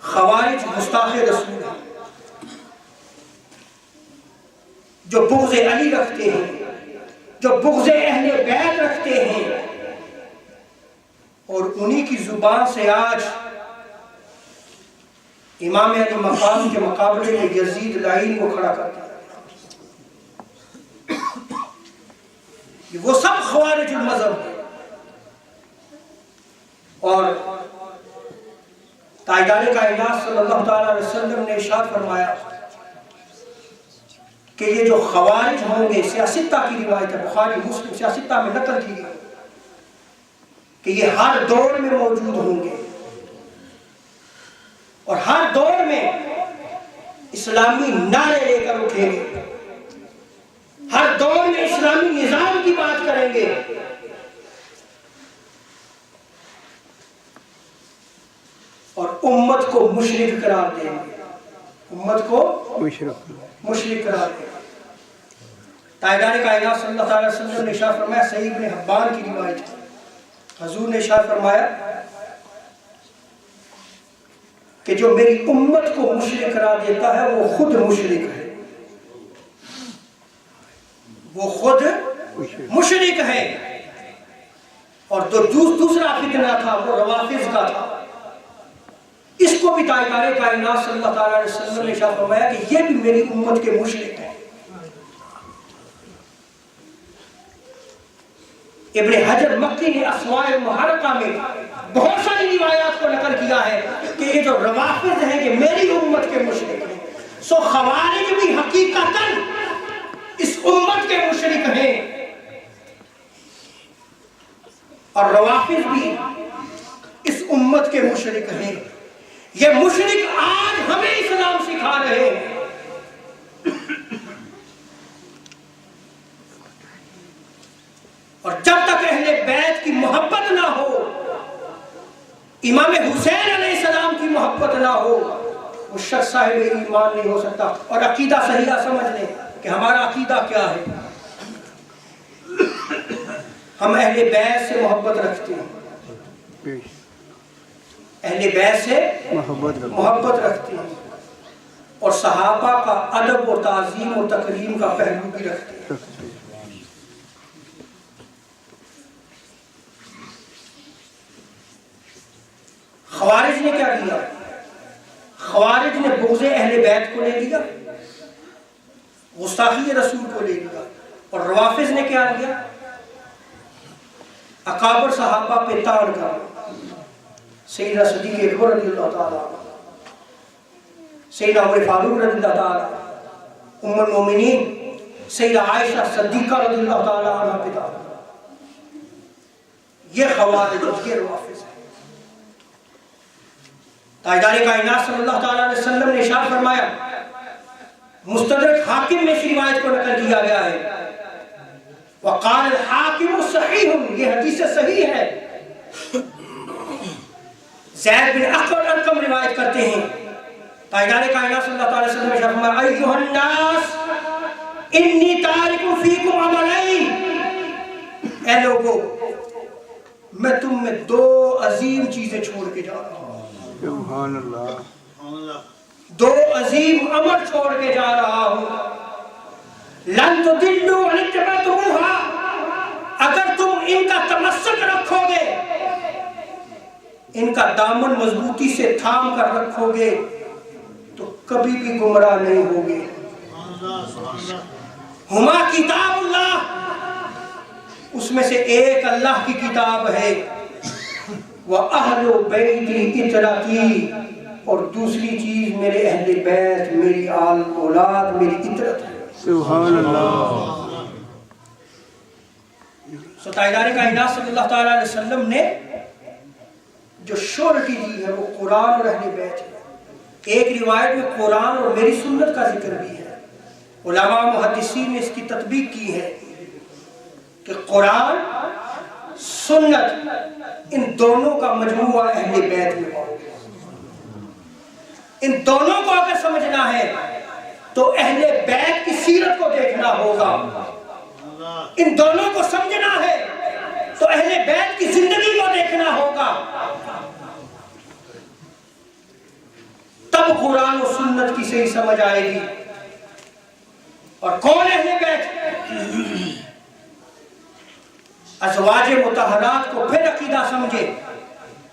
خوارج گستاخ رسول ہیں، جو بغض علی رکھتے ہیں، جو بغض اہل بیت رکھتے ہیں، اور انہی کی زبان سے آج امام علی مقام کے مقابلے میں یزید لعین کو کھڑا کرتے ہیں۔ وہ سب خوارج المذہب ہیں۔ اور تاجدار کائنات صلی اللہ تعالیٰ علیہ وسلم نے ارشاد فرمایا کہ یہ جو خوارج ہوں گے، سیاستہ کی روایت ہے، بخاری مسلم سیاستہ میں نقل کی گئی کہ یہ ہر دور میں موجود ہوں گے اور ہر دور میں اسلامی نعرے لے کر اٹھیں گے، ہر دور میں اسلامی نظام کی بات کریں گے، اور امت کو مشرک قرار دیں گے، امت کو مشرک قرار دیں گے۔ تاجدار کائنات صلی اللہ علیہ وسلم نے ارشاد فرمایا، صحیح ابن حبان کی روایت ہے، حضور نے ارشاد فرمایا کہ جو میری امت کو مشرک قرار دیتا ہے وہ خود مشرک ہے، وہ خود مشرک ہے۔ اور دوسرا فتنہ تھا وہ روافض کا تھا، اس کو بھی تاجدار کائنات صلی اللہ تعالیٰ علیہ وسلم نے ارشاد فرمایا کہ یہ بھی میری امت کے مشرک ہیں۔ ابن حجر مکی نے اسماء المحرقہ میں بہت ساری روایات کو نقل کیا ہے کہ یہ جو روافض ہیں یہ میری امت کے مشرک ہیں۔ سو خوارج بھی حقیقتاً اس امت کے مشرک ہیں، اور روافض بھی اس امت کے مشرک ہیں۔ یہ مشرک آج ہمیں اسلام سکھا رہے ہیں۔ اور جب تک اہل بیت کی محبت نہ ہو، امام حسین علیہ السلام کی محبت نہ ہو، وہ شخص صاحب ایمان نہیں ہو سکتا۔ اور عقیدہ صحیحہ سمجھ لیں کہ ہمارا عقیدہ کیا ہے۔ ہم اہل بیت سے محبت رکھتے ہیں، اہل بیت سے محبت رکھتے ہیں، اور صحابہ کا ادب و تعظیم و تکریم کا پہلو بھی رکھتے ہیں۔ خوارج نے کیا کیا؟ خوارج نے بغض اہل بیت کو لے لیا، گستاخی رسول کو لے لیا، اور روافض نے کیا کیا؟ اکابر صحابہ پہ تان کر سیدنا صدیق اکبر رضی اللہ تعالیٰ، سیدنا عمر فاروق رضی اللہ تعالیٰ، ام المومنین سیدہ عائشہ صدیقہ رضی اللہ تعالیٰ عنہ پہ تان۔ یہ خوارج اور یہ روافض ہے۔ تاجدار کائنات صلی اللہ تعالیٰ علیہ وسلم نے ارشاد فرمایا، مستدرک حاکم میں اس روایت کو نقل کیا گیا ہے، وقال الحاکم صحیح، یہ حدیث صحیح ہے۔ زید بن ارقم روایت کرتے ہیں، تاجدار کائنات صلی اللہ تعالیٰ علیہ وسلم نے ارشاد فرمایا، ایھا الناس انی تارک فیکم امرین، اے لوگو میں تم میں دو عظیم چیزیں چھوڑ کے جا رہا ہوں، سبحان اللہ، دو عظیم امر چھوڑ کے جا رہا ہوں۔ لن تضلوا ان اتبعتموها، اگر تم ان کا تمسک رکھو گے، ان کا دامن مضبوطی سے تھام کر رکھو گے، تو کبھی بھی گمراہ نہیں ہوگے۔ ہما کتاب اللہ، اس میں سے ایک اللہ کی کتاب ہے، وَأَهْلُ بَيْتِ اطرتی، اور دوسری چیز میرے اہل بیت، میری آل اولاد، میری اطرت ہے۔ سبحان اللہ۔ سو تاجدار کائنات صلی اللہ تعالیٰ علیہ وسلم نے جو شورٹی دی ہے وہ قرآن اور اہل بیت ہے۔ ایک روایت میں قرآن اور میری سنت کا ذکر بھی ہے۔ علماء محدثین نے اس کی تطبیق کی ہے کہ قرآن سنت ان دونوں کا مجموعہ اہل بیت میں ہو۔ ان دونوں کو اگر سمجھنا ہے تو اہل بیت کی سیرت کو دیکھنا ہوگا، ان دونوں کو سمجھنا ہے تو اہل بیت کی زندگی کو دیکھنا ہوگا۔ سنت کی صحیح سمجھ آئے گی. اور کون اہل بیت؟ ازواج مطہرات کو پھر عقیدہ سمجھے.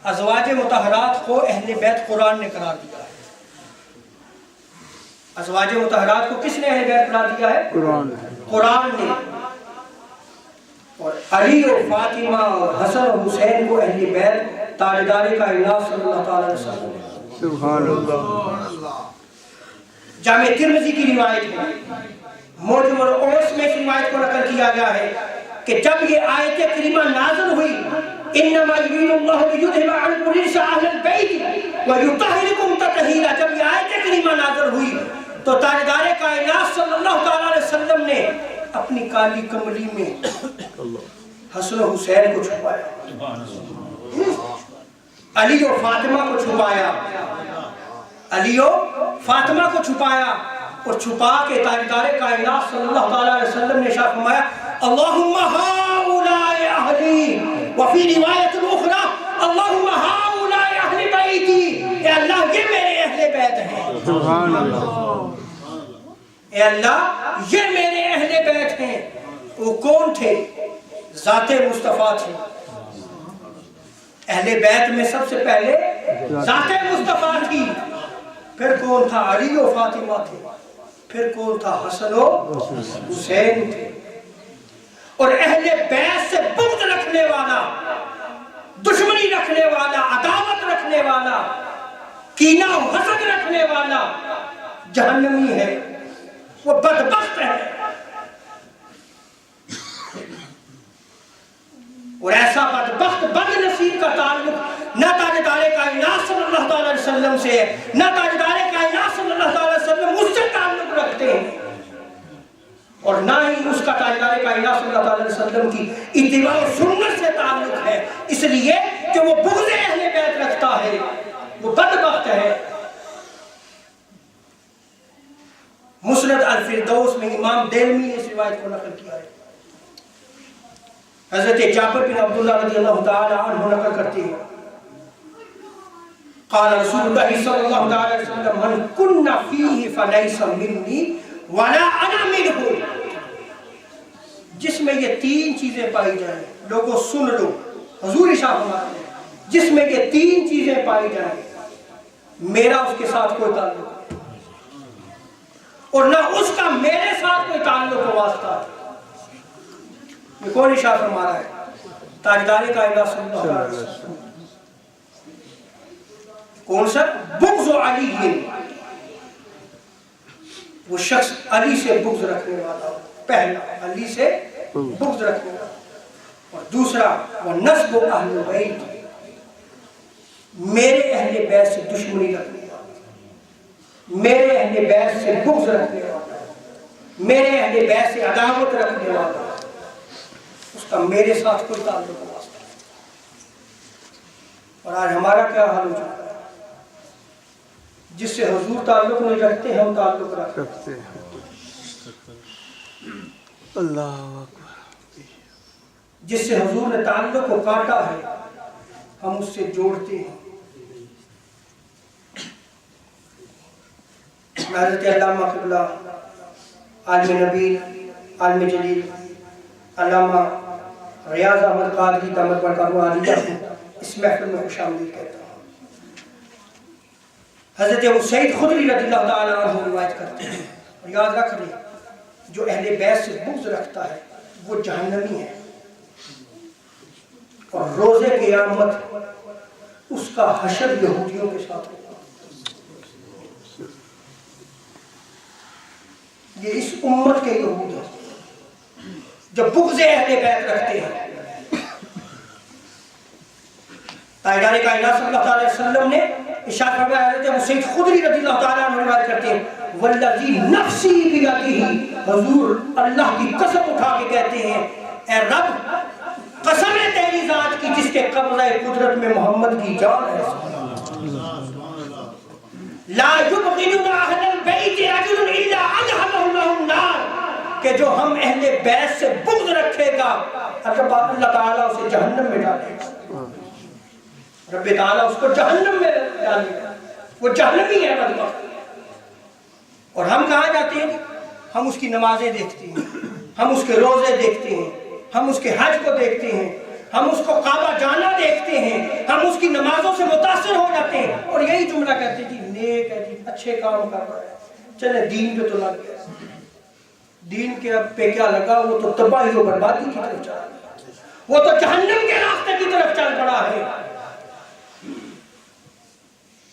ازواج مطہرات کو اہل بیت قرآن نے قرار دیا ہے. ازواج مطہرات کو کس نے اہل بیت قرار دیا ہے؟ قرآن نے. اور علی و فاطمہ اور حسن و حسین کو اہل بیت تاجدار کائنات صلی اللہ تعالی علیہ وسلم. سبحان اللہ. جامع ترمذی کی روایت ہے, معجم الاوس میں اس روایت کو نقل کیا گیا ہے کہ جب یہ آیت کریمہ نازل ہوئی, انما یرید اللہ لیذھب عنکم الرجس اہل البیت ویطہرکم تطہیرا, جب یہ آیت کریمہ نازل ہوئی تو تاجدار کائنات صلی اللہ تعالی علیہ وسلم نے اپنی کالی کملی میں حسن و حسین کو چھپایا, علی و فاطمہ کو چھپایا, علی و فاطمہ کو چھپایا, اور چھپا کے تاجدار کائنات صلی اللہ تعالی علیہ وسلم نے ارشاد فرمایا اللہم ہؤلاء اہلی, وفی روایت اخری اللہم ہؤلاء اہل بیتی, اے اللہ یہ میرے اہل بیت ہیں. سبحان اللہ. اے اللہ یہ میرے اہل بیت ہیں. وہ کون تھے؟ ذات مصطفیٰ تھے. اہل بیت میں سب سے پہلے ذات مصطفیٰ تھی, پھر کون تھا؟ علی و فاطمہ تھے, پھر کون تھا؟ حسن و حسین تھے. اور اہل بیت سے بغض رکھنے والا, دشمنی رکھنے والا, عداوت رکھنے والا, کینہ و حسد رکھنے والا جہنمی ہے, وہ بدبخت ہے. اور ایسا بدبخت بد نصیب کا تعلق نہ تاجدار کائنات صلی اللہ تعالی علیہ وسلم سے ہے, نہ تاجدار کائنات صلی اللہ تعالی علیہ وسلم اس سے تعلق رکھتے ہیں, اور نہ ہی اس کا تاجدار کائنات صلی اللہ تعالی علیہ وسلم کی اتباع و سنت سے تعلق ہے, اس لیے کہ وہ بغض اہل بیت رکھتا ہے, وہ بدبخت ہے. مسند الفردوس میں امام دیلمی نے اس روایت کو نقل کیا ہے. حضرت جابر بن عبداللہ رضی اللہ تعالی عنہ نقل کرتے ہیں قال رسول اللہ صلی اللہ علیہ وسلم من کن فیہ فلیس منی ولا انا منہ, جس میں یہ تین چیزیں پائی جائیں, لوگوں سن لو, حضور ارشاد فرماتے ہیں جس میں یہ تین چیزیں پائی جائیں میرا اس کے ساتھ کوئی تعلق اور نہ اس کا میرے ساتھ کوئی تعلق و واسطہ. یہ کون ارشاد فرما رہا ہے؟ تاجدار کائنات صلی اللہ علیہ وسلم. کون سا؟ بغض علی, وہ شخص علی سے بغض رکھنے والا, پہلا علی سے بغض رکھنے والا, اور دوسرا وہ نسب اہل بیت, میرے اہل بیت سے دشمنی رکھنے والا, میرے اہل بیت سے بغض رکھنے والا, میرے اہل بیت سے عداوت رکھنے والا, اس کا میرے ساتھ کوئی تعلق نہیں. اور آج ہمارا کیا حال ہو چکا ہے؟ جس سے حضور تعلق نہیں رکھتے ہم تعلق رکھتے ہیں. اللہ اکبر. جس سے حضور نے تعلق کو کاٹا ہے ہم اس سے جوڑتے ہیں. حضرت علامہ قبلہ عالم نبیل عالم جلیل علامہ ریاض احمد قادری دامت برکاتہ عالیہ اس محفل میں خوش آمدید کہتا ہوں. حضرت ابو سعید خدری رضی اللہ تعالیٰ عنہ روایت کرتے ہیں, اور یاد رکھ لیں جو اہل بیت سے بغض رکھتا ہے وہ جہنمی ہے, اور روز قیامت اس کا حشر یہودیوں کے ساتھ ہوگا. یہ اس امت کے یہود ہیں جو بغض اہل بیت رکھتے ہیں. تاجدار کائنات صلی اللہ علیہ وسلم نے ارشاد فرمایا, حضرت ابو سعید خدری رضی اللہ تعالیٰ عنہ روایت کرتے ہیں والذی نفسی بیدہ, حضور اللہ کی قسم اٹھا کے کہتے ہیں اے رب قسم ہے تیری ذات کی جس کے قبضہ قدرت میں محمد کی جان ہے, لا یبغضنا اہل البیت رجل الا ادخلہ اللہ النار, کہ جو ہم اہل بیت سے بغض رکھے گا اللہ تعالیٰ اسے جہنم میں ڈالے گا. رب تعالیٰ اس کو جہنم میں ڈالے گا, وہ جہنمی ہے بدبخت. اور ہم کہاں جاتے ہیں؟ ہم اس کی نمازیں دیکھتے ہیں، ہم اس کے روزے دیکھتے ہیں، ہم اس کے حج کو دیکھتے ہیں، ہم اس کو کعبہ جانا دیکھتے ہیں، ہم اس کی نمازوں سے متاثر ہو جاتے ہیں اور یہی جملہ کہتے ہیں جی نیک ہے، جی اچھے کام کر رہا ہے، چلے دین پہ تو لگ گیا، دین کے اب پہ کیا لگا، وہ تو تباہی و بربادی کی طرف چل رہا، وہ تو جہنم کے راستے کی طرف چل پڑا ہے۔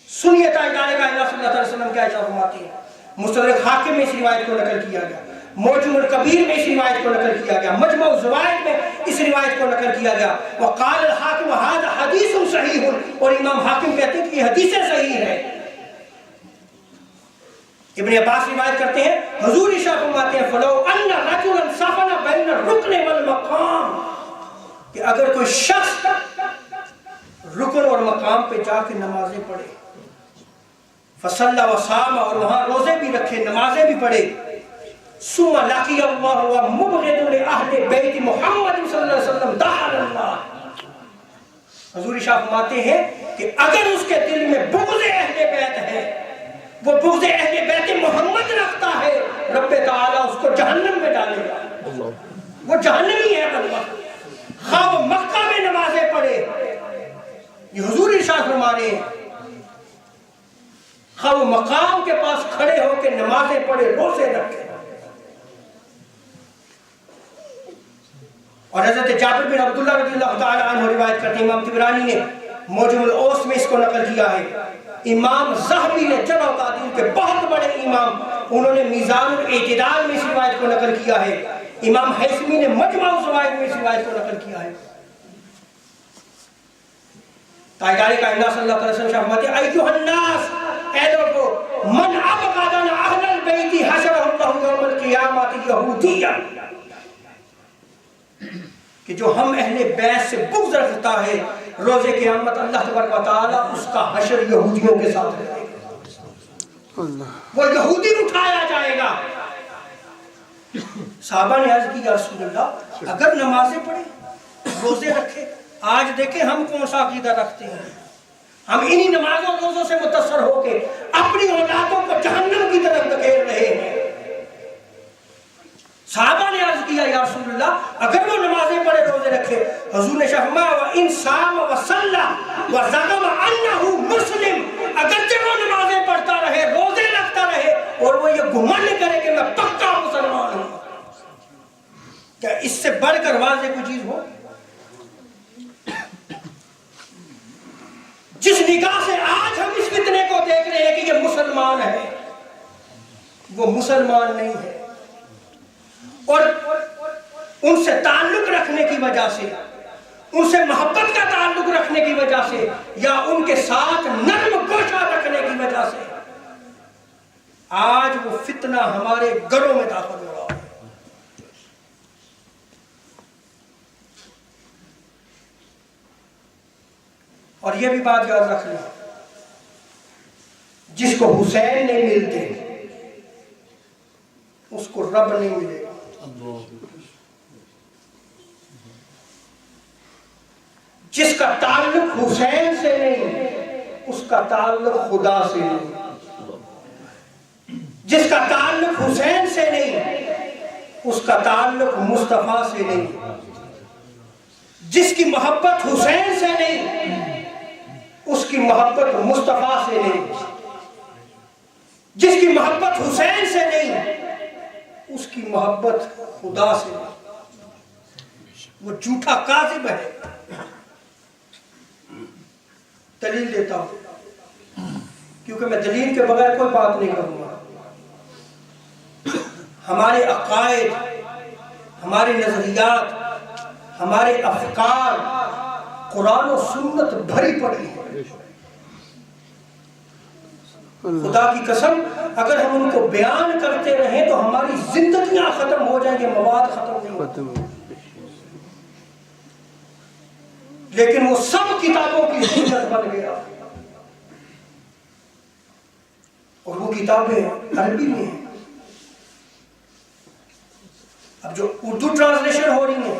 سنیے تاجدار کائنات صلی اللہ علیہ وسلم کیا ارشاد فرماتے ہیں۔ مستدرک حاکم میں اس روایت کو نقل کیا گیا، موجم الکبیر میں اس روایت کو نقل کیا گیا، مجمع الزوائد میں اس روایت کو نقل کیا گیا، وقال الحاکم ھذا حدیث صحیح، اور امام حاکم کہتے ہیں کہ یہ حدیث صحیح ہے۔ ابن عباس روایت کرتے ہیں حضور ارشاد فرماتے ہیں فلو ان رجلا سفن بین الرکن والمقام، کہ اگر کوئی شخص رکن اور مقام پہ جا کے نمازیں پڑھے، فصلی وصام، اور وہاں روزے بھی رکھے، نمازیں بھی پڑھے، ثم لقی اللہ ومبغض لأہل بیت محمد صلی اللہ علیہ وسلم دخل اللہ، حضور ارشاد فرماتے ہیں کہ اگر اس کے دل میں بغض اہل بیت ہے، وہ بغض اہل بیت محمد رکھتا ہے، رب تعالیٰ اس کو جہنم میں ڈالے گا، وہ جہنمی ہے بندہ، خواہ وہ مکہ میں نمازیں پڑھے، یہ حضور ارشاد فرما رہے ہیں، خواہ وہ مقام کے پاس کھڑے ہو کے نمازیں پڑھے، روزے رکھے۔ اور حضرت جابر بن عبداللہ رضی اللہ تعالی عنہ روایت کرتے ہیں، امام طبرانی نے موجم الاوس میں اس کو نقل کیا ہے، امام ذہبی نے جرح و تعدیل کے بہت بڑے امام، انہوں نے میزان الاعتدال میں اس روایت کو نقل کیا ہے، امام حیثمی نے مجمع الزوائد میں اس روایت کو نقل کیا ہے۔ تاجدار کائنات صلی اللہ علیہ وسلم فرماتے ہیں ایھا الناس، اے لوگو، من ابغض اہل البیت حشرہ اللہ یوم القیامۃ یہودیا، کہ جو ہم اہل بیت سے بغض رکھتا ہے، روز قیامت اللہ تبارک و تعالیٰ اس کا حشر یہودیوں کے ساتھ کرے گا، وہ یہودی اٹھایا جائے گا۔ صحابہ نے عرض کی یا رسول اللہ اگر نمازیں پڑھے، روزے رکھے، آج دیکھیں ہم کون سا عقیدہ رکھتے ہیں، ہم انہی نمازوں روزوں سے متاثر ہو کے اپنی اولادوں کو جہنم کی طرف دھکیل رہے ہیں۔ صحابہ نے عرض کیا یا رسول اللہ اگر وہ نمازیں پڑھے، روزے رکھے، حضور نے فرمایا وَإِنْ صَامَ وَصَلَّى وَزَعَمَ أَنَّهُ مُسْلِمٌ، اگرچہ وہ نمازیں پڑھتا رہے، روزے رکھتا رہے، اور وہ یہ گمانڈ کرے کہ میں پکا مسلمان ہوں، کیا اس سے بڑھ کر واضح کوئی چیز ہو؟ جس نگاہ سے آج ہم اس فتنے کو دیکھ رہے ہیں کہ یہ مسلمان ہے، وہ مسلمان نہیں ہے، اور ان سے تعلق رکھنے کی وجہ سے، ان سے محبت کا تعلق رکھنے کی وجہ سے، یا ان کے ساتھ نرم گوشہ رکھنے کی وجہ سے آج وہ فتنہ ہمارے گھروں میں داخل ہو رہا ہے۔ اور یہ بھی بات یاد رکھ لیں، جس کو حسین نہیں ملتے اس کو رب نہیں ملے گا، جس کا تعلق حسین سے نہیں اس کا تعلق خدا سے نہیں، جس کا تعلق حسین سے نہیں اس کا تعلق مصطفیٰ سے نہیں، جس کی محبت حسین سے نہیں اس کی محبت مصطفیٰ سے نہیں، جس کی محبت حسین سے نہیں اس کی محبت خدا سے نہیں، وہ جھوٹا کاذب ہے۔ دلیل دیتا ہوں کیونکہ میں دلیل کے بغیر کوئی بات نہیں کروں گا۔ ہمارے عقائد، ہمارے نظریات، ہمارے افکار قرآن و سنت بھری پڑی ہے۔ خدا کی قسم اگر ہم ان کو بیان کرتے رہیں تو ہماری زندگیاں ختم ہو جائیں گے، مواد ختم نہیں ہوگا، لیکن وہ سب کتابوں کی زینت بن گیا، اور وہ کتابیں عربی میں ہیں۔ اب جو اردو ٹرانسلیشن ہو رہی ہیں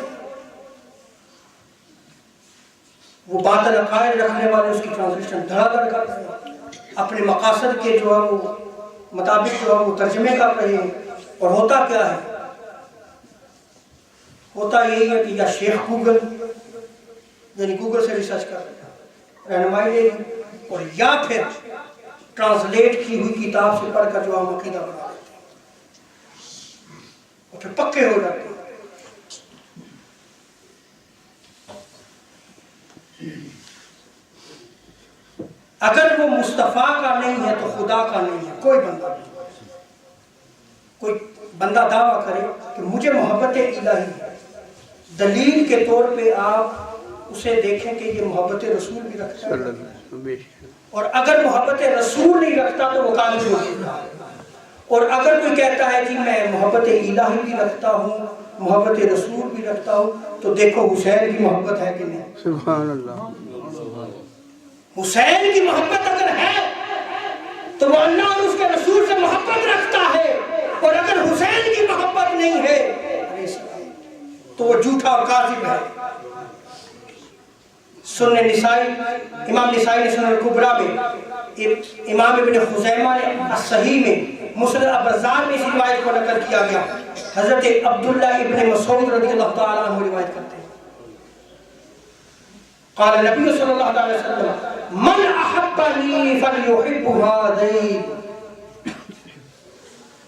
وہ باطل عقائد رکھنے والے اس کی ٹرانسلیشن دھڑا دھڑ کر رہے ہیں، اپنے مقاصد کے جو ہے وہ مطابق جو ہم وہ ترجمے کر رہے ہیں. اور ہوتا کیا ہے؟ ہوتا یہی ہے کہ یا شیخ گوگل یعنی گوگل سے ریسرچ کر رہنمائی لے گی، اور یا پھر ٹرانسلیٹ کی ہوئی کتاب سے پڑھ کر جو ہم عقیدہ بنا لیتے ہیں اور پھر پکے ہو جاتے ہیں. اگر وہ مصطفیٰ کا نہیں ہے تو خدا کا نہیں ہے. کوئی بندہ نہیں، کوئی بندہ دعویٰ کرے کہ مجھے محبت الہی ہے، دلیل کے طور پہ آپ اسے دیکھیں کہ یہ محبت رسول بھی رکھتا ہے، اور اگر محبت رسول نہیں رکھتا تو وہ کافر ہو جاتا ہے. اور اگر کوئی کہتا ہے کہ میں محبت الہی بھی رکھتا ہوں، محبت رسول بھی رکھتا ہوں، تو دیکھو حسین کی محبت ہے کہ نہیں؟ سبحان اللہ. حسین کی محبت اگر ہے تو وہ اللہ اور اس کے رسول سے محبت رکھتا ہے، اور اگر حسین کی محبت نہیں ہے تو وہ جھوٹا اور کاذب ہے. سنن نسائی، امام نسائی نے سنن الکبریٰ میں، امام ابن خزیمہ نے الصحیح میں، مسند البزار میں اس روایت کو نقل کیا گیا. حضرت عبداللہ ابن مسعود رضی اللہ تعالیٰ عنہ روایت کرتے ہیں، قال نبی صلی اللہ علیہ وسلم من احبنی فلیحب ہذین،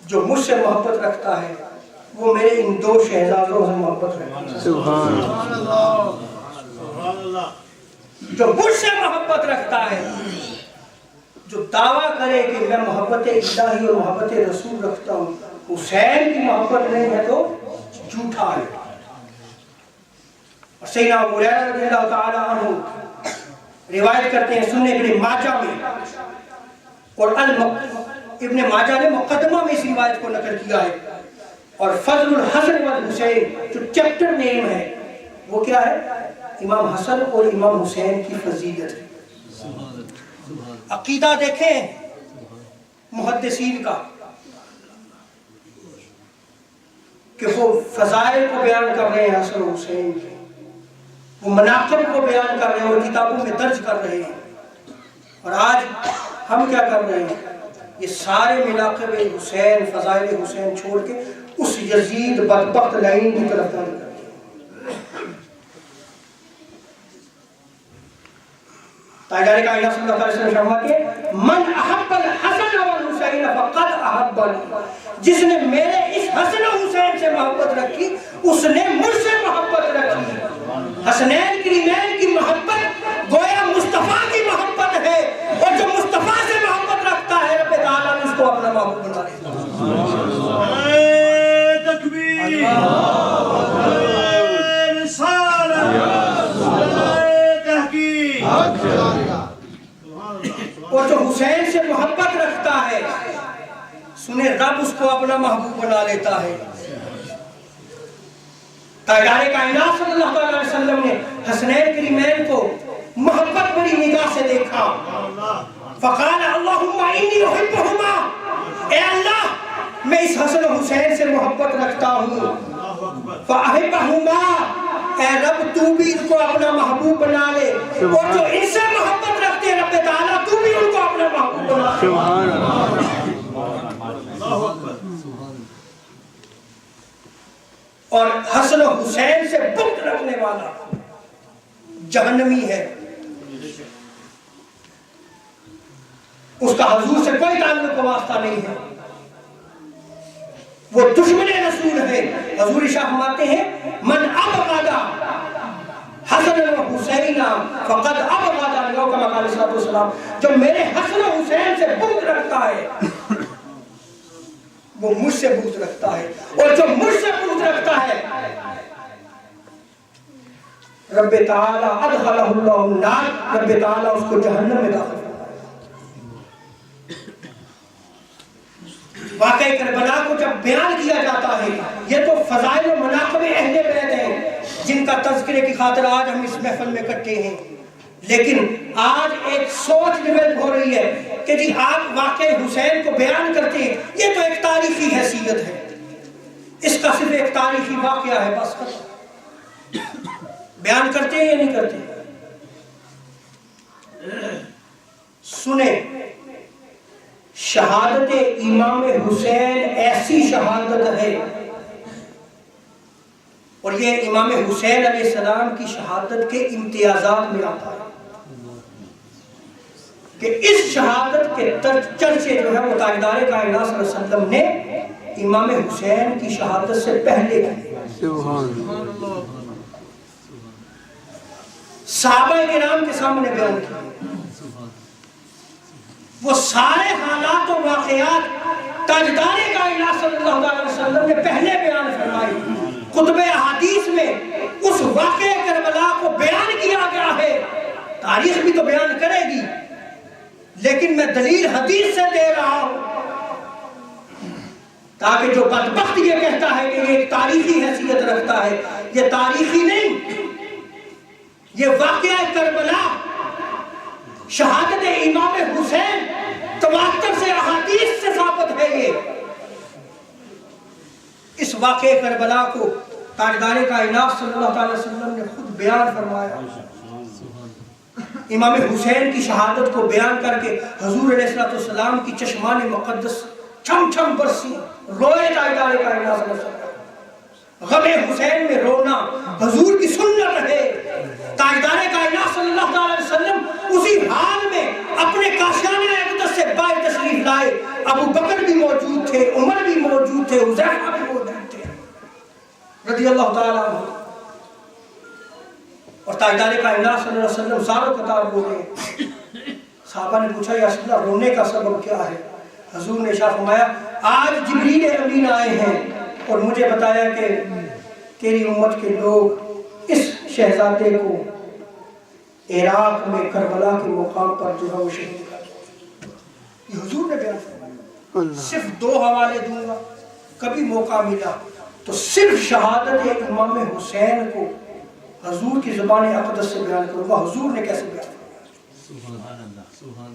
جو مجھ سے محبت رکھتا ہے وہ میرے ان دو شہزادوں سے محبت رکھتا ہے. سبحان اللہ. جو مجھ سے محبت رکھتا ہے، جو دعویٰ کرے کہ میں محبت الہی اور محبت رسول رکھتا ہوں، حسین کی محبت نہیں ہے تو جھوٹا ہے. اور سیدنا ابو ہریرہ رضی اللہ تعالیٰ عنہ روایت کرتے ہیں سنن ابن ماجہ میں، اور ابن ماجہ نے مقدمہ میں اس روایت کو نقل کیا ہے. اور فضل الحسن والحسین جو چیپٹر نیم ہے وہ کیا ہے؟ امام حسن اور امام حسین کی فضیلت ہے. عقیدہ دیکھیں محدثین کا کہ وہ فضائل کو بیان کر رہے ہیں حسن و حسین کے، وہ مناقب کو بیان کر رہے ہیں اور کتابوں میں درج کر رہے ہیں. اور آج ہم کیا کر رہے ہیں؟ یہ سارے مناقب حسین، فضائل حسین چھوڑ کے اس یزید بدبخت لائن کی طرف داری کرتے ہیں. تاجدار کائنات صلی اللہ علیہ وسلم فرماتے ہیں من احب الحسن والحسین فقد احبنی، جس نے میرے اس حسن و حسین سے محبت رکھی اس نے مجھ سے محبت رکھی. حسنین کریمین کی محبت گویا مصطفیٰ کی محبت ہے، اور جو مصطفیٰ سے محبت رکھتا ہے رب تعالیٰ نے اس کو اپنا محبوب بنا لیتا ہے. تکبیر، رسالت، تحقیق. اور جو حسین سے محبت رکھتا ہے سنیں رب اس کو اپنا محبوب بنا لیتا ہے. تاجدار کائنات صلی اللہ علیہ وسلم نے حسنین کریمین کو محبت بڑی نگاہ سے دیکھا. فقال اللہم انی احبہما، اے اللہ میں اس حسن و حسین سے محبت رکھتا ہوں. فاحبہما، اے رب تو بھی ان کو اپنا محبوب بنا لے، اور جو ان سے محبت رکھتے ہیں رب تعالیٰ تو بھی ان کو اپنا محبوب بنا لے. سبحان اللہ. اور حسن و حسین سے بغض رکھنے والا جہنمی ہے، اس کا حضور سے کوئی تعلق و واسطہ نہیں ہے، وہ دشمن رسول ہے. حضور شاہ فرماتے ہیں من ابغض حسن و حسین فقد ابغض، کما قال صلی اللہ علیہ وسلم، جو میرے حسن و حسین سے بغض رکھتا ہے وہ مجھ سے بغض رکھتا ہے، اور جو مجھ سے بغض رکھتا ہے رب تعالیٰ ادخلہ اللہ النار، رب تعالیٰ اس کو جہنم میں داخل کرتا ہے. واقعہ کربلا کو جب بیان کیا جاتا ہے، یہ تو فضائل و مناقب اہل بیت ہیں جن کا تذکرے کی خاطر آج ہم اس محفل میں اکٹھے ہیں. لیکن آج ایک سوچ ڈیولپ ہو رہی ہے کہ جی آپ واقع حسین کو بیان کرتے ہیں، یہ تو ایک تاریخی حیثیت ہے، اس کا صرف ایک تاریخی واقعہ ہے، بس بیان کرتے ہیں یا نہیں کرتے؟ سنیں شہادت امام حسین ایسی شہادت ہے، اور یہ امام حسین علیہ السلام کی شہادت کے امتیازات میں آتا ہے کہ اس شہادت کے چرچے جو ہے وہ تاجدار کائنات صلی اللہ علیہ وسلم نے امام حسین کی شہادت سے پہلے کی، صحابہ کرام کے سامنے بیان کی۔ وہ سارے حالات و واقعات تاجدار کائنات صلی اللہ علیہ وسلم نے پہلے بیان فرمائی۔ خطبہ احادیث میں اس واقعہ کربلا کو بیان کیا گیا ہے، تاریخ بھی تو بیان کرے گی، لیکن میں دلیل حدیث سے دے رہا ہوں تاکہ جو بدبخت یہ کہتا ہے کہ یہ ایک تاریخی حیثیت رکھتا ہے، یہ تاریخی نہیں، یہ واقعہ کربلا، شہادت امام حسین تواتر سے احادیث سے ثابت ہے۔ یہ اس واقعہ کربلا کو تاجدار کائنات صلی اللہ علیہ وسلم نے خود بیان فرمایا۔ امام حسین کی شہادت کو بیان کر کے حضور علیہ السلام کی چشمان مقدس چھم چھم برسی، روئے تاجدار کائنات صلی اللہ علیہ وسلم۔ غم حسین میں رونا حضور کی سنت ہے۔ تاجدار کائنات صلی اللہ علیہ وسلم اسی حال میں اپنے کاشیانِ اقدس سے باہر تشریف لائے۔ ابو بکر بھی موجود تھے، عمر بھی موجود تھے، حذیفہ بھی موجود تھے رضی اللہ تعالیٰ عنہ، اور تاجدار کائنات صلی اللہ علیہ وسلم زارو قطار رو گئے۔ صحابہ نے پوچھا یا رسول اللہ رونے کا سبب کیا ہے؟ حضور نے ارشاد فرمایا آج جبریل امین آئے ہیں اور مجھے بتایا کہ تیری امت کے لوگ اس شہزادے کو عراق میں کربلا کے مقام پر جو ہے وہ شہید کر دیں۔ یہ حضور نے بیان فرمایا۔ صرف 2 حوالے دوں گا، کبھی موقع ملا تو صرف شہادت امام حسین کو حضور کی زبان اقدس سے بیان کروں گا۔ حضور نے کیسے بیان فرمایا؟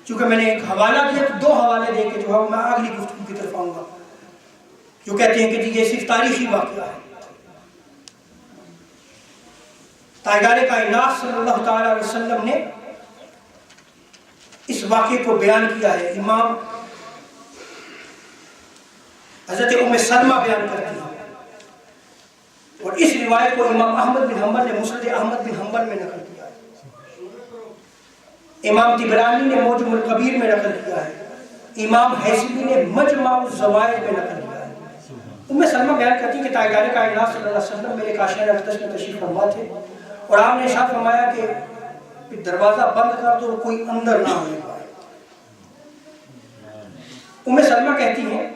چونکہ میں نے ایک حوالہ دیا تو 2 حوالے دے کے جو ہے میں اگلی گفتگو کی طرف آؤں گا، جو کہتے ہیں کہ یہ صرف تاریخی واقعہ ہے۔ تاجدار کائنات صلی اللہ تعالیٰ علیہ وسلم نے اس واقعے کو بیان کیا ہے۔ امام حضرت ام سلمہ بیان کرتی ہے، اور اس روایت کو امام احمد بن حنبل نے مسند احمد بن حنبل میں نقل کیا ہے، امام طبرانی نے معجم الکبیر میں نقل کیا ہے، امام حیثمی نے مجمع الزوائد میں نقل کیا ہے۔ ام سلمہ بیان کرتی ہے کہ تاجدار کائنات صلی اللہ علیہ وسلم میرے کاشیانِ اقدس میں تشریف فرما تھے، اور آپ نے ارشاد فرمایا کہ دروازہ بند کر دو اور کوئی اندر نہ آنے پائے۔ ام سلمہ کہتی ہیں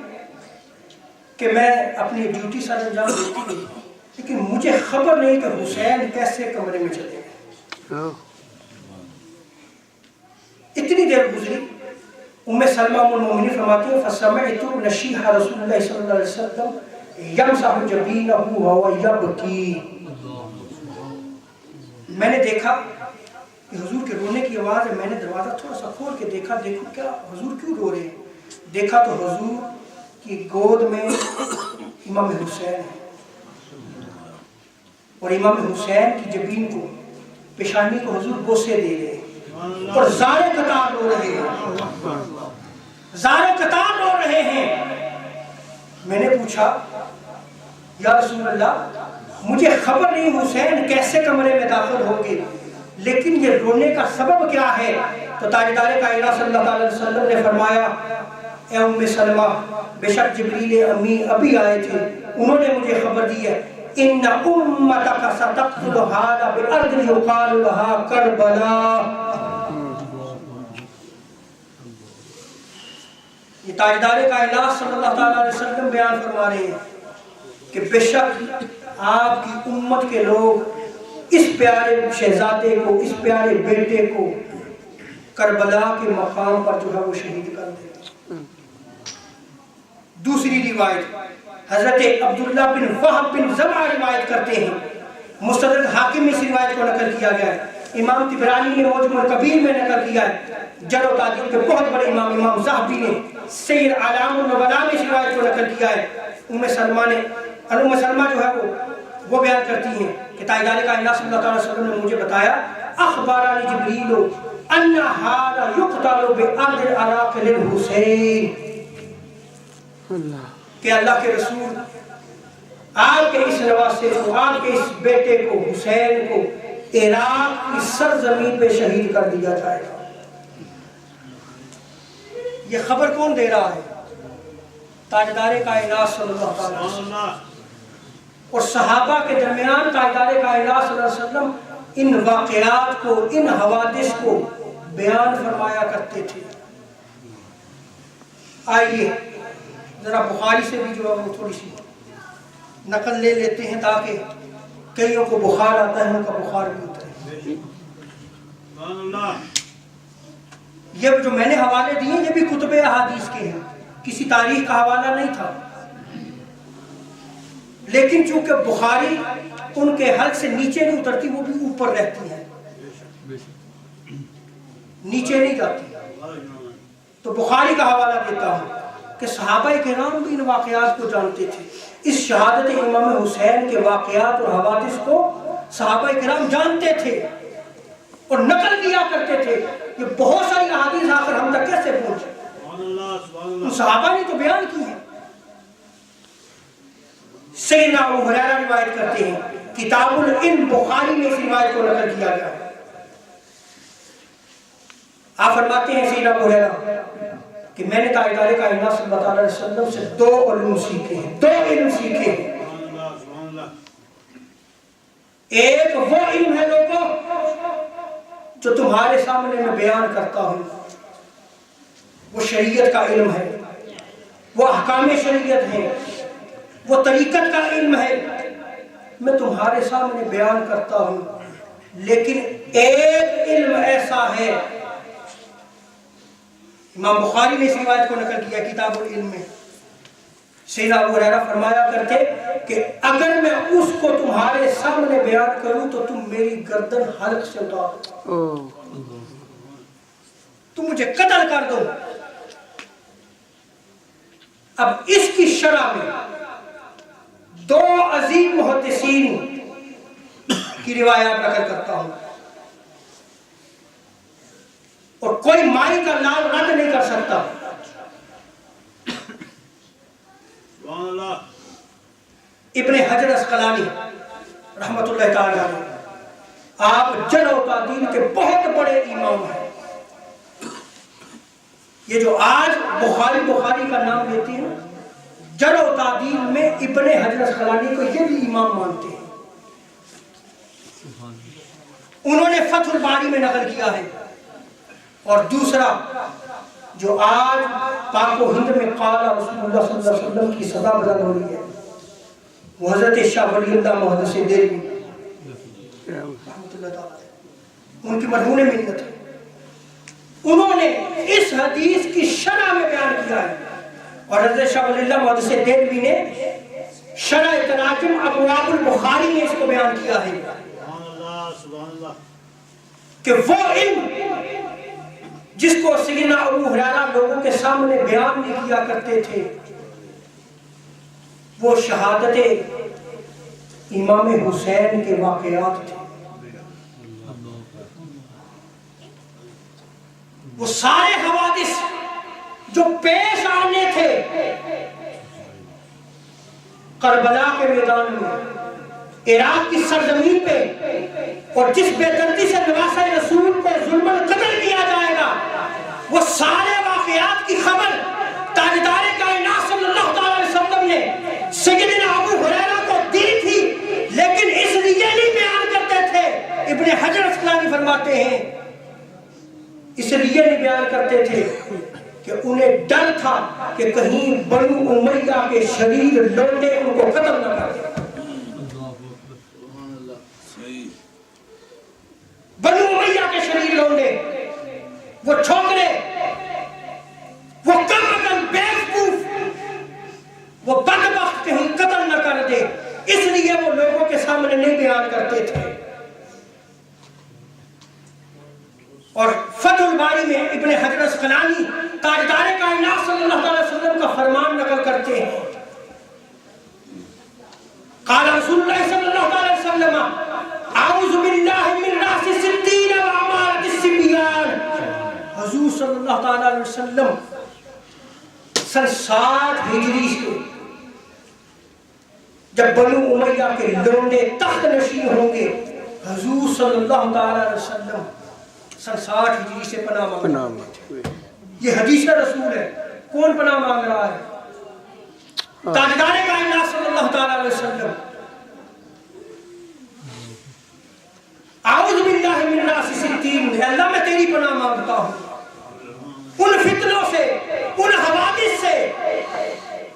کہ میں اپنی ڈیوٹی سر انجام دیتی گئی، لیکن مجھے خبر نہیں کہ حسین کیسے کمرے میں چلے گئے۔ اتنی دیر گزری، ام سلمہ ام المؤمنین فرماتی ہیں فسمعت نشیح رسول اللہ صلی اللہ علیہ وسلم یمسح جبینہ وہو یبکی، میں نے دیکھا کہ حضور کے رونے کی آواز ہے۔ میں نے دروازہ تھوڑا سا کھول کے دیکھا کیا حضور کیوں رو رہے ہیں؟ دیکھا تو حضور کی گود میں امام حسین ہے، اور امام حسین کی جبین کو، پیشانی کو حضور بوسے دے رہے ہیں اور زارے قطار رو رہے ہیں، زارے قطار رو رہے ہیں۔ میں نے پوچھا یا رسول اللہ مجھے خبر نہیں حسین کیسے کمرے میں داخل ہوگے، لیکن یہ رونے کا سبب کیا ہے؟ تو تاجدار کائنات صلی اللہ علیہ وسلم نے فرمایا اے ام سلمہ بے شک جبریل امی ابھی آئے تھے، انہوں نے مجھے خبر دی ہے ان امتک ستقتل ھذا بارض یقال لها کربلا۔ یہ تاجدار کائنات صلی اللہ علیہ وسلم بیان فرما رہے ہیں کہ بے شک آپ کی امت کے لوگ اس پیارے شہزادے کو، اس پیارے بیٹے کو کربلا کے مقام پر جو ہے وہ شہید کر دیں۔ دوسری روایت حضرت عبداللہ بن وہب بن زمعہ روایت کرتے ہیں، مستدرک حاکم میں اس روایت کو نقل کیا گیا ہے، امام طبرانی نے معجم الکبیر میں نقل کیا ہے، جرح و تعدیل کے بہت بڑے امام ذہبی نے سیر اعلام النبلاء میں اس روایت کو نقل کیا ہے۔ ام سلمہ جو ہے وہ بیان کرتی ہیں کہ تاجدار کائنات صلی اللہ علیہ وسلم نے مجھے بتایا اخبارانی جبریل ان هذا يقتل بأرض العراق للحسین کہ اللہ کے رسول آپ کے اس نواسے کو، آپ کے اس بیٹے کو، حسین کو عراق کی سرزمین پہ شہید کر دیا جائے گا۔ یہ خبر کون دے رہا ہے؟ تاجدار کائنات صلی اللہ علیہ وسلم اور صحابہ کے درمیان تاجدار کائنات صلی اللہ علیہ وسلم ان واقعات کو، ان حوادث کو بیان فرمایا کرتے تھے۔ آئیے ذرا بخاری سے بھی جو ہے وہ تھوڑی سی نقل لے لیتے ہیں تاکہ کئیوں کو بخار آتا ہے ان کا بخار بھی اترے۔ یہ جو میں نے حوالے دیے یہ بھی کتب احادیث کے ہیں، کسی تاریخ کا حوالہ نہیں تھا، لیکن چونکہ بخاری ان کے حلق سے نیچے نہیں اترتی، وہ بھی اوپر رہتی ہے، نیچے نہیں جاتی، تو بخاری کا حوالہ دیتا ہوں کہ صحابہ کرام بھی ان واقعات کو جانتے تھے۔ اس شہادت امام حسین کے واقعات اور حوادث کو صحابہ کرام جانتے تھے اور نقل دیا کرتے تھے۔ یہ بہت ساری احادیث آخر ہم تک کیسے پہنچے؟ ان صحابہ نے تو بیان کی ہیں۔ سیدنا ابو ہریرہ روایت کرتے ہیں، کتاب العلم بخاری میں اس روایت کو نقل کیا گیا ہے۔ آپ فرماتے ہیں سیدنا ابو ہریرہ کہ میں نے تاجدار کائنات صلی اللہ علیہ وسلم سے 2 علوم سیکھے ہیں، 2 علم سیکھے ہیں۔ ایک وہ علم ہے لوگوں جو تمہارے سامنے میں بیان کرتا ہوں، وہ شریعت کا علم ہے، وہ احکام شریعت ہے، وہ طریقت کا علم ہے، میں تمہارے سامنے بیان کرتا ہوں۔ لیکن ایک علم ایسا ہے، امام بخاری نے اس روایت کو نقل کیا کتاب العلم میں، سیدنا ابو ہریرہ فرمایا کرتے کہ اگر میں اس کو تمہارے سامنے بیان کروں تو تم میری گردن حلق سے اتار دو، تم مجھے قتل کر دو۔ اب اس کی شرح میں 2 عظیم محدثین کی روایات نقل کرتا ہوں اور کوئی مائی کا لال رد نہیں کر سکتا۔ ابن حجر اسقلانی رحمت اللہ تعالی علیہ، آپ جرح و تعدیل کے بہت بڑے امام ہیں۔ یہ جو آج بخاری کا نام لیتے ہیں، جرح و تعدیل میں ابن حجر اسقلانی کو یہ بھی امام مانتے ہیں۔ انہوں نے فتح الباری میں نقل کیا ہے۔ اور دوسرا جو آج پاک و ہند میں قال رسول اللہ صلی اللہ علیہ وسلم کی صدا بلند ہو رہی ہے، وہ حضرت شاہ ولی اللہ محدث دہلوی رحمۃ اللہ تعالی ان کی مرہون ملت ہے، انہوں نے اس حدیث کی شرح میں بیان کیا ہے۔ اور حضرت شاہ ولی اللہ محدث دہلوی نے شرح تراجم ابواب البخاری میں اس کو بیان کیا ہے کہ وہ علم جس کو سیدنا ابو ہریرہ لوگوں کے سامنے بیان نہیں کیا کرتے تھے، وہ شہادت امام حسین کے واقعات تھے۔ وہ سارے حوادث جو پیش آنے تھے کربلا کے میدان میں، عراق کی سرزمین پہ، اور جس بے دردی سے نواسہ رسول کو ظلماً قتل کیا جائے گا، وہ سارے واقعات کی خبر تاجدار کائنات صلی اللہ علیہ وسلم نے سیدنا ابو ہریرہ کو دی تھی، لیکن اس لیے نہیں بیان کرتے تھے۔ ابن حجر اسقلانی فرماتے ہیں اس لیے نہیں بیان کرتے تھے کہ انہیں ڈر تھا کہ کہیں بنو امیہ کے شریر لوٹے ان کو قتل نہ کر دیں۔ بنو امیہ کے شریر لوٹے، وہ چھوکرے، وہ کم عقل بیوقوف، وہ بدبخت کہیں قتل نہ کر دے، اس لیے وہ لوگوں کے سامنے نہیں بیان کرتے تھے۔ اور فتح الباری میں ابن حجر اسقلانی تاجدار کائنات صلی اللہ علیہ وسلم کا فرمان نقل کرتے ہیں، قال رسول اللہ صلی اللہ علیہ وسلم اعوذ باللہ من راس الستین وعمارت السبیان حضور صلی اللہ تعالیٰ علیہ وسلم سن 60 ہجری سے جب بنو امیہ کے لونڈے تخت نشین ہوں گے، حضور صلی اللہ تعالیٰ علیہ وسلم سن 60 ہجری سے پناہ مانگ رہے ہیں۔ یہ حدیث رسول ہے، کون پناہ مانگ رہا ہے؟ تاجدار کائنات صلی اللہ تعالیٰ علیہ وسلم۔ اعوذ باللہ من راس ستین، اللہ میں تیری پناہ مانگتا ہوں ان فتنوں سے، ان حوادث سے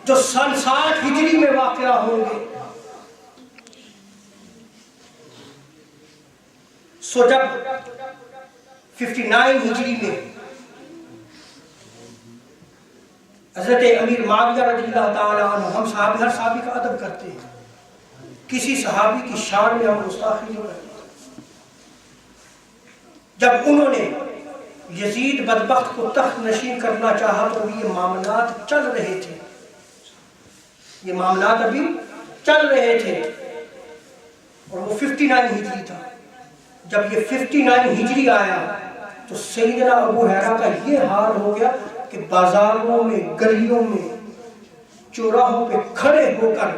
جو سن 60 ہجری میں واقعہ ہوں گے۔ سو جب 59 ہجری میں حضرت امیر معاویہ رضی اللہ تعالیٰ عنہ، ہم صحابی ہر صحابی کا ادب کرتے ہیں، کسی صحابی کی شان میں ہم گستاخی نہیں کرتے۔ جب انہوں نے یزید بدبخت کو تخت نشین کرنا چاہا تو یہ معاملات چل رہے تھے، یہ معاملات ابھی چل رہے تھے، اور وہ 59 ہجری تھا۔ جب یہ 59 ہجری آیا تو سیدنا ابو ہریرہ کا یہ حال ہو گیا کہ بازاروں میں، گلیوں میں، چوراہوں پہ کھڑے ہو کر